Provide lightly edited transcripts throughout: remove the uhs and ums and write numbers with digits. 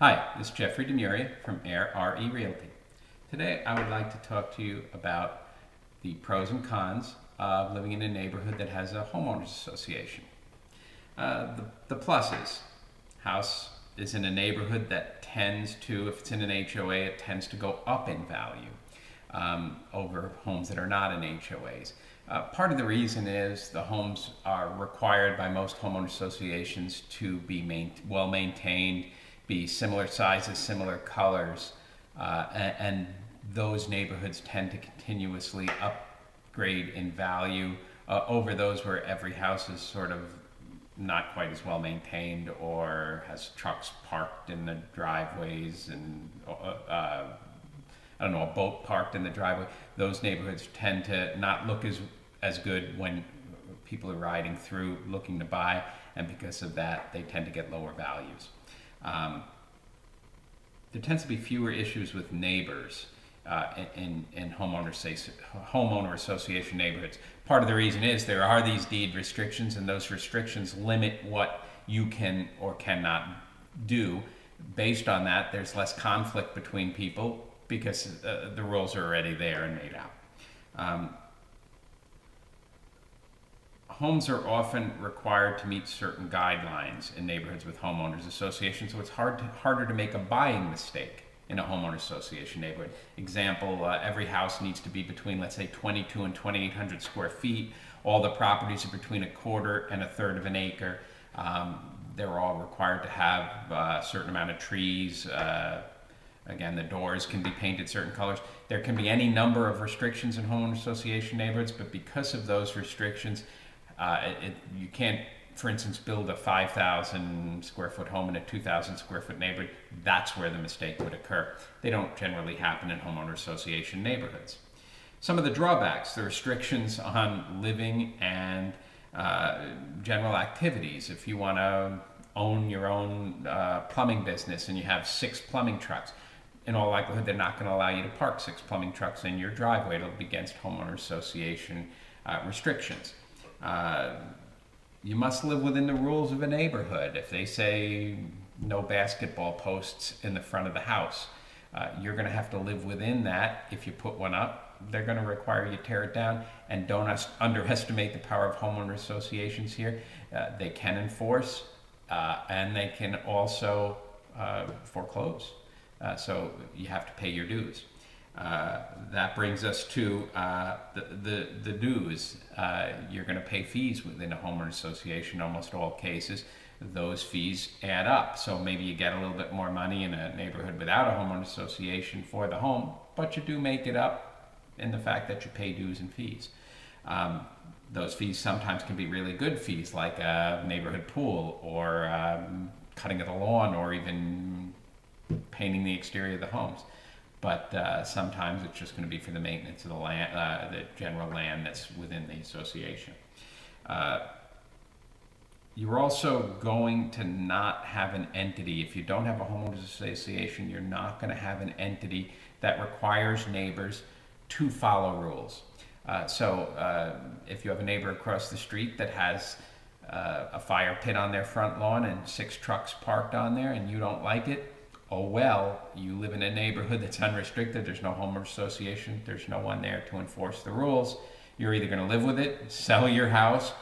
Hi, this is Jeffrey Demuria from RE Realty. Today I would like to talk to you about the pros and cons of living in a neighborhood that has a homeowners association. The pluses: house is in a neighborhood that tends to, if it's in an HOA, it tends to go up in value over homes that are not in HOAs. Part of the reason is the homes are required by most homeowner associations to be well maintained, be similar sizes, similar colors, and those neighborhoods tend to continuously upgrade in value over those where every house is sort of not quite as well maintained or has trucks parked in the driveways and I don't know, a boat parked in the driveway. Those neighborhoods tend to not look as good when people are riding through looking to buy, and because of that, they tend to get lower values. There tends to be fewer issues with neighbors in homeowner association neighborhoods. Part of the reason is there are these deed restrictions, and those restrictions limit what you can or cannot do. Based on that, there's less conflict between people because the rules are already there and made out. Homes are often required to meet certain guidelines in neighborhoods with homeowners associations, so it's harder to make a buying mistake in a homeowner association neighborhood. Example, every house needs to be between, let's say, 22 and 2,800 square feet. All the properties are between 1/4 and 1/3 of an acre. They're all required to have a certain amount of trees. Again, the doors can be painted certain colors. There can be any number of restrictions in homeowner association neighborhoods, but because of those restrictions, you can't, for instance, build a 5,000 square foot home in a 2,000 square foot neighborhood. That's where the mistake would occur. They don't generally happen in homeowner association neighborhoods. Some of the drawbacks: the restrictions on living and general activities. If you want to own your own plumbing business and you have 6 plumbing trucks, in all likelihood they're not going to allow you to park 6 plumbing trucks in your driveway. It'll be against homeowner association restrictions. You must live within the rules of a neighborhood. If they say no basketball posts in the front of the house, you're going to have to live within that. If you put one up, they're going to require you to tear it down. And don't underestimate the power of homeowner associations here. They can enforce and they can also foreclose. So you have to pay your dues. That brings us to the dues. You're going to pay fees within a homeowner association in almost all cases. Those fees add up. So maybe you get a little bit more money in a neighborhood without a homeowner association for the home, but you do make it up in the fact that you pay dues and fees. Those fees sometimes can be really good fees, like a neighborhood pool or cutting of the lawn or even painting the exterior of the homes. But sometimes it's just going to be for the maintenance of the land, the general land that's within the association. You're also going to not have an entity. If you don't have a homeowners association, you're not going to have an entity that requires neighbors to follow rules. So if you have a neighbor across the street that has a fire pit on their front lawn and 6 trucks parked on there and you don't like it, oh well, you live in a neighborhood that's unrestricted, there's no homeowners association, there's no one there to enforce the rules. You're either going to live with it, sell your house,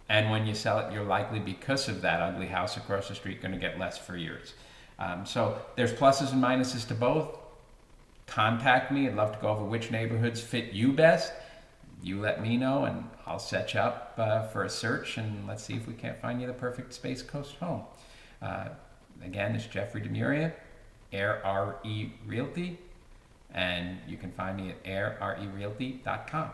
and when you sell it, you're likely, because of that ugly house across the street, going to get less for yours. So there's pluses and minuses to both. Contact me. I'd love to go over which neighborhoods fit you best. You let me know, and I'll set you up for a search, and let's see if we can't find you the perfect Space Coast home. Again, it's Jeffrey Demuria, RE Realty, and you can find me at rerealty.com.